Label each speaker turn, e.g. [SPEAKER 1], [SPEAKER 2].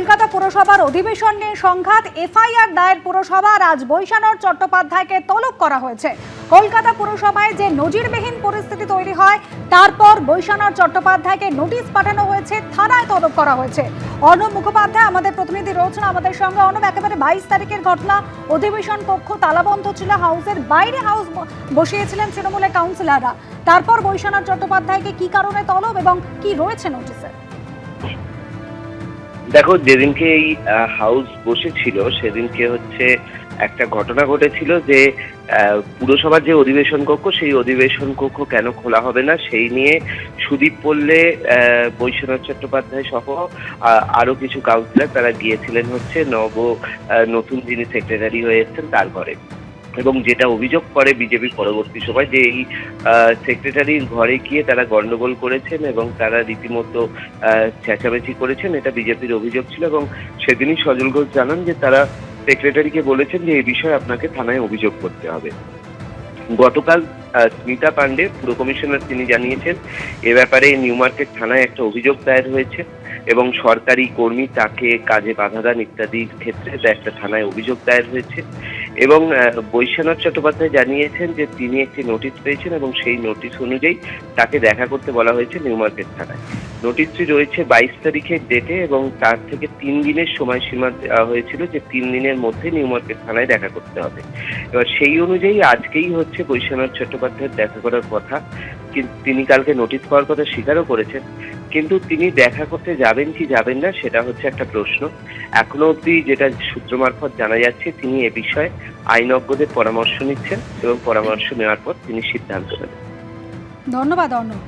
[SPEAKER 1] কলকাতা পুরসভার অধিবেশন নিয়ে সংঘাত, এফআইআর দায়ের পুরসভার। আজ বৈশানর চট্টোপাধ্যায়কে তলব করা হয়েছে। কলকাতা পুরসভায় যে নজিরবিহীন পরিস্থিতি তৈরি হয়, তারপর বৈশানর চট্টোপাধ্যায়কে নোটিশ পাঠানো হয়েছে, থানায় তলব করা হয়েছে। অর্ণব মুখোপাধ্যায় আমাদের প্রতিনিধি রয়েছেন আমাদের সঙ্গে। অর্ণব, একেবারে 22 তারিখের ঘটনা, অধিবেশন কক্ষ তালাবন্ধ ছিল, হাউসের বাইরে হাউস বসিয়েছিলেন তৃণমূলের কাউন্সিলররা। তারপর বৈশানর চট্টোপাধ্যায়কে কি কারণে তলব এবং কি রয়েছে নোটিশে?
[SPEAKER 2] দেখো, যেদিনকে এই হাউস বসেছিল সেদিনকে একটা ঘটনা ঘটেছিল যে পুরসভার যে অধিবেশন কক্ষ, সেই অধিবেশন কক্ষ কেন খোলা হবে না সেই নিয়ে সুদীপ পল্লে, বৈশানর চট্টোপাধ্যায় সহ আরো কিছু কাউন্সিলর তারা গিয়েছিলেন নতুন যিনি সেক্রেটারি হয়ে এসেছেন তার ঘরে। এবং যেটা অভিযোগ করে বিজেপি পরবর্তী সময় যে এই সেক্রেটারির ঘরে গিয়ে তারা গন্ডগোল করেছেন এবং তারা রীতিমতো চেঁচামেচি করেছেন, এটা বিজেপির অভিযোগ ছিল। এবং সেদিনই সজল ঘোষ জানান যে তারা সেক্রেটারিকে বলেছেন যে এই বিষয়ে আপনাকে থানায় অভিযোগ করতে হবে। গতকাল স্মিতা পান্ডে, পুর কমিশনার, তিনি জানিয়েছেন এ ব্যাপারে নিউ মার্কেট থানায় একটা অভিযোগ দায়ের হয়েছে এবং সরকারি কর্মী তাকে কাজে বাধা দান ইত্যাদির ক্ষেত্রে একটা থানায় অভিযোগ দায়ের হয়েছে। এবং বৈশানর চট্টোপাধ্যায় জানিয়েছেন যে তিনি একটি নোটিশ পেয়েছেন এবং সেই নোটিশ অনুযায়ী তাকে দেখা করতে বলা হয়েছে নিউ মার্কেট থানায়। নোটিশটি রয়েছে 22 তারিখের ডেটে এবং তার থেকে 3 দিনের সময়সীমা দেওয়া হয়েছিল যে 3 দিনের মধ্যে নিউ মার্কেট থানায় দেখা করতে হবে। এবার সেই অনুযায়ী আজকেই বৈশানর চট্টোপাধ্যায়ের দেখা করার কথা। কিন্তু তিনি কালকে নোটিশ পাওয়ার কথা স্বীকারও করেছেন, কিন্তু তিনি দেখা করতে যাবেন কি যাবেন না সেটা একটা প্রশ্ন। এখনো অবধি যেটা সূত্র মারফত জানা যাচ্ছে, তিনি এ বিষয়ে আইনজ্ঞদের পরামর্শ নিচ্ছেন এবং পরামর্শ নেওয়ার পর তিনি সিদ্ধান্ত নেবেন।
[SPEAKER 1] ধন্যবাদ অর্ণব।